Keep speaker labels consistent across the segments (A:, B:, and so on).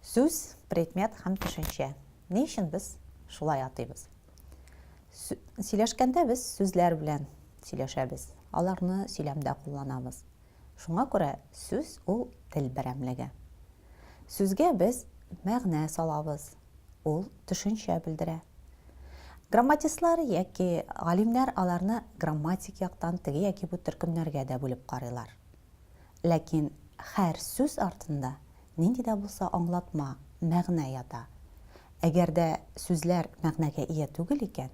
A: Сүз, предмет һәм төшенчә. Ни өчен без шулай атыйбыз? Сөйләшкәндә без сүзләр белән сөйләшәбез. Аларны сөйләмдә кулланабыз. Шуңа күрә сүз ул тел берәмлеге. Сүзгә без мәгънә салабыз. Ул төшенчә белдерә. Грамматистлар яки галимнәр аларны грамматик яктан теге яки бу төркемнәргә дә бүлеп карыйлар. Ләкин һәр сүз артында нинди дә булса аңлатма, мәгънә ята. Әгәр дә сүзләр мәгънәгә ия түгел икән,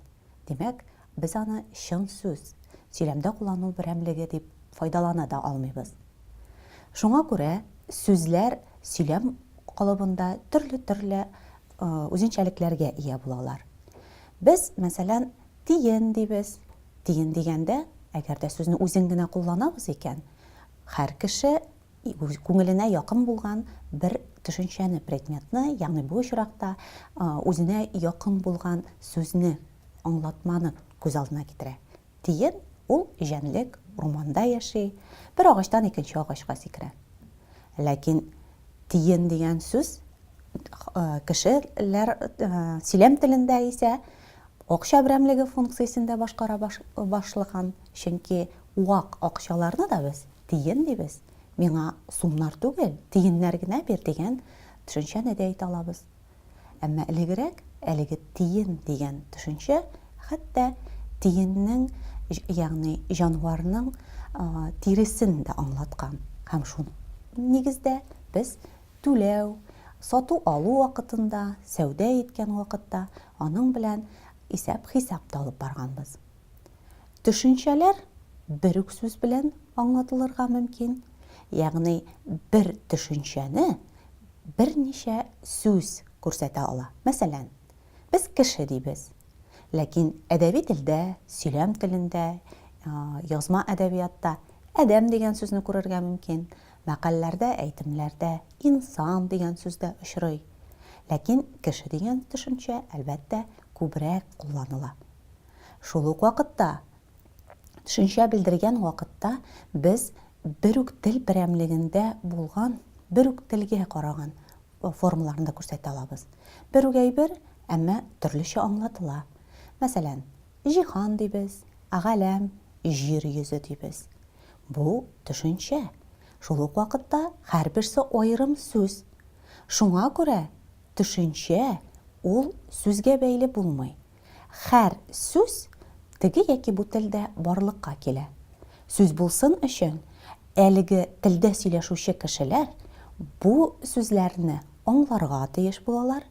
A: димәк, без аны чын сүз, сөйләмдә куллану берәмлеге дип файдалана да алмыйбыз. Шуңа күрә сүзләр сөйләм калыбында төрле үзенчәлекләргә ия булалар. Без, мәсәлән, тиен дибез. Тиен дигәндә, әгәр дә сүзне үзен генә кулланабыз икән, һәр кеше күңеленә якын булган бер төшенчәне, предметны, ягъни бу очракта үзенә якын булган сүзне, аңлатманы күз алдына китерә. Тиен ул җәнлек, урманда яши, бер агачтан икенче агачка сикерә. Ләкин тиен дигән сүз кешеләр сөйләм телендә исә акча берәмлеге функциясендә башкара башлаган, чөнки вак акчаларны да без тиен дибез. Миңа сумнар түгел, тиеннәр генә бир дигән төшенчәне дә әйтә алабыз. Әмма элегрәк әлеге тиен дигән төшенчә хәтта тиеннең, ягъни җанварның тиресен дә аңлаткан. Һәм шуның нигездә без түләү, сату алу вакытында, сәүдә иткән вакытта аның белән исәп-хисап та алып барганбыз. Төшенчәләр бер үк сүз белән аңлатылырга мөмкин. Ягъни бер төшенчәне берничә сүз күрсәтә ала. Мәсәлән, без кеше дибез. Ләкин әдәби телдә, сөйләм телендә, язма әдәбиятта адәм дигән сүзне күрергә мөмкин. Мәкалләрдә, әйтемләрдә инсан дигән сүздә очрый. Ләкин кеше дигән төшенчә әлбәттә күбрәк кулланыла. Шул ук вакытта, төшенчә белдергән вакытта без бер үк тел берәмлегендә булган, бер үк телгә караган формаларны күрсәтә алабыз. Бер үк әйбер, әмма төрлечә аңлатыла. Мәсәлән, җиһан дибез, галәм, җир йөзе дибез. Бу төшенчә. Шул ук вакытта һәрберсе аерым сүз. Шуңа күрә төшенчә ул сүзгә бәйле булмый. Һәр сүз теге яки бу телдә барлыкка килә. Сүз булсын өчен, әлеге телдә сөйләшүче кешеләр бу сүзләрне аңларга тиеш булалар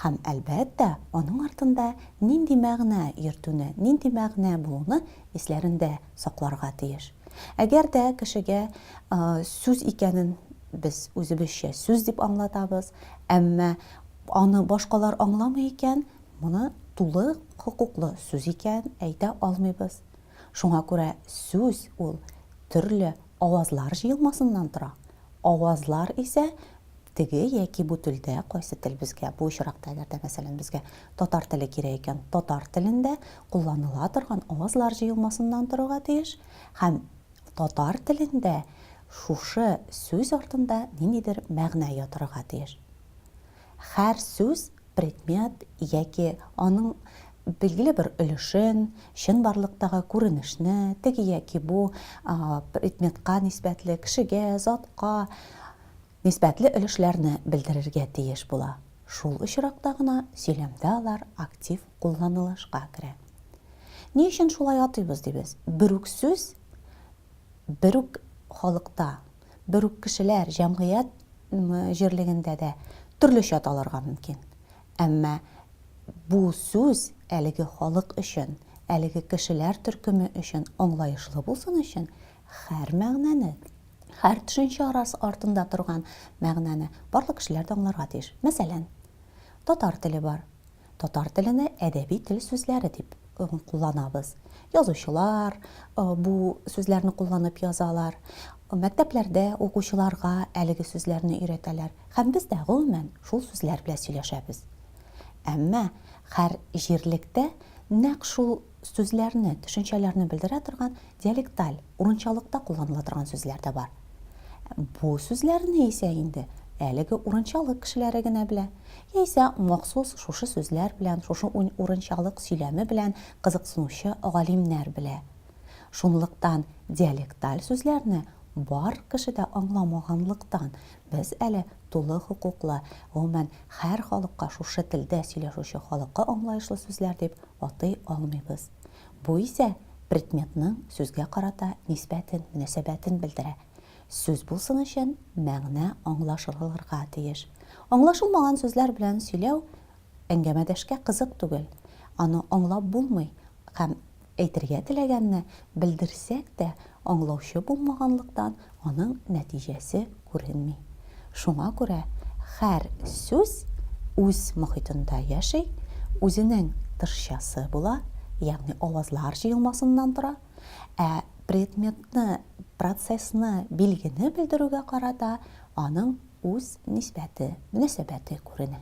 A: һәм әлбәттә аның артында нинди мәгънә йөртүне, нинди мәгънә булуны исләрендә сакларга тиеш. Әгәр дә кешегә сүз икәнен без үзебезчә сүз дип аңлатабыз, әмма аны башкалар аңламый икән, моны тулы хокуклы сүз икән әйтә алмыйбыз. Шуңа күрә сүз ул төрле авазлар җыелмасыннан тора. Авазлар исә теге яки бу телдә кайсы тел безгә бу очракта, әгәр дә мәсәлән безгә татар теле кирәк икән, татар телендә кулланыла торган авазлар җыелмасыннан торырга тиеш һәм татар телендә шушы сүз артында ниндидер мәгънә ятырга тиеш. Һәр сүз предмет яки аның билгеле бер өлешен, чынбарлыктагы күренешне, теге яки бу предметка нисбәтле, кешегә, затка нисбәтле өлешләрне белдерергә тиеш була. Шул очракта гына сөйләмдә алар актив кулланылышка керә. Ни өчен шулай атыйбыз дибез? Бер үк сүз бер үк халыкта, бер үк кешеләр җәмгыять җирлегендә дә төрлечә аталырга мөмкин. Әмма бу сүз әлеге халык өчен, әлеге кешеләр төркеме өчен аңлаешлы булсын өчен һәр мәгънәне, һәр төшенчә артында торган мәгънәне барлык кешеләр дә аңларга тиеш. Мәсәлән, татар теле бар. Татар телене әдәби тел сүзләре дип кулланабыз. Язучылар бу сүзләрне кулланып язалар. Мәктәпләрдә укучыларга әлеге сүзләрне өйрәтәләр. Һәм без дә гомумән шул сүзләр белән сөйләшәбез. Әмма һәр җирлектә нәкъ шул сүзләрне, төшенчәләрне белдерә торган диалекталь, урынчалыкта кулланыла торган сүзләр дә бар. Бу сүзләрне исә инде әлеге урынчалык кешеләре генә белә. Яисә махсус шушы сүзләр белән, шушы урынчалык сөйләме белән кызыксынучы галимнәр белә. Шунлыктан диалекталь сүзләрне бар кеше дә аңламаганлыктан без әле тулы хокуклы, гомумән һәр халыкка шушы телдә сөйләшүче халыкка аңлаешлы сүзләр дип атый алмыйбыз. Бу исә предметның сүзгә карата нисбәтен, мөнәсәбәтен белдерә. Сүз булсын өчен мәгънә аңлашылырга тиеш. Аңлашылмаган сүзләр белән сөйләү әңгәмәдәшкә кызык түгел. Аны аңлап булмый һәм әйтергә теләгәнне белдерсәк тә аңлаучы булмаганлыктан аның нәтиҗәсе күренми. Шуңа күрә һәр сүз үз мохитында яши, үзенең тышчасы була, ягъни авазлар җыелмасыннан тора. Предметны, процессны, билгене белдерүгә карата аның үз нисбәте, мөнәсәбәте күренә.